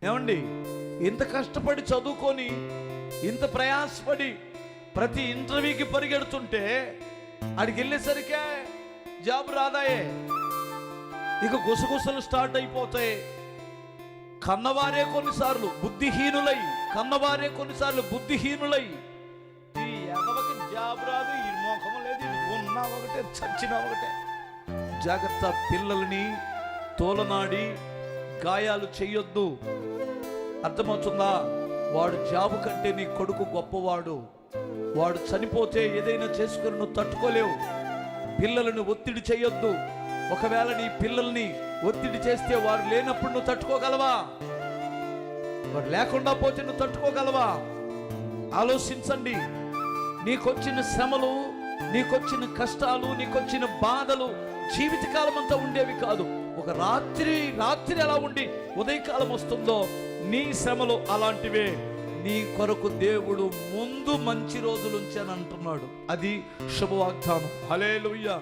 ఏమండి, ఇంత కష్టపడి చదువుకొని ఇంత ప్రయాసపడి ప్రతి ఇంటర్వ్యూకి పరిగెడుతుంటే ఆడికి వెళ్ళేసరికే జాబ్ రాదాయే, ఇక గుసగుసలు స్టార్ట్ అయిపోతాయి. కన్నవారే కొన్నిసార్లు బుద్ధిహీనులై ఈ ఎదవకి జాబ్ రాదు, ఈ మోఖం లేదు, ఇది ఉన్నా ఒకటే చచ్చినా ఒకటే. జాగ్రత్త, పిల్లల్ని తోలనాడి గాయాలు చెయ్యొద్దు. అర్థమవుతుందా? వాడు జాబు కంటే నీ కొడుకు గొప్పవాడు. వాడు చనిపోతే ఏదైనా చేసుకుని నువ్వు తట్టుకోలేవు. పిల్లలను ఒత్తిడి చేయొద్దు. ఒకవేళ నీ పిల్లల్ని ఒత్తిడి చేస్తే వారు లేనప్పుడు నువ్వు తట్టుకోగలవా? వారు లేకుండా పోతే నువ్వు తట్టుకోగలవా? ఆలోచించండి. నీకొచ్చిన శ్రమలు, నీకొచ్చిన కష్టాలు, నీకొచ్చిన బాధలు జీవితకాలం అంతా ఉండేవి కాదు. ఒక రాత్రి ఎలా ఉండి ఉదయకాలం వస్తుందో నీ శ్రమలు అలాంటివే. నీ కొరకు దేవుడు ముందు మంచి రోజులు ఉంచాను అంటున్నాడు. అది శుభవాగ్దానం. హల్లెలూయా.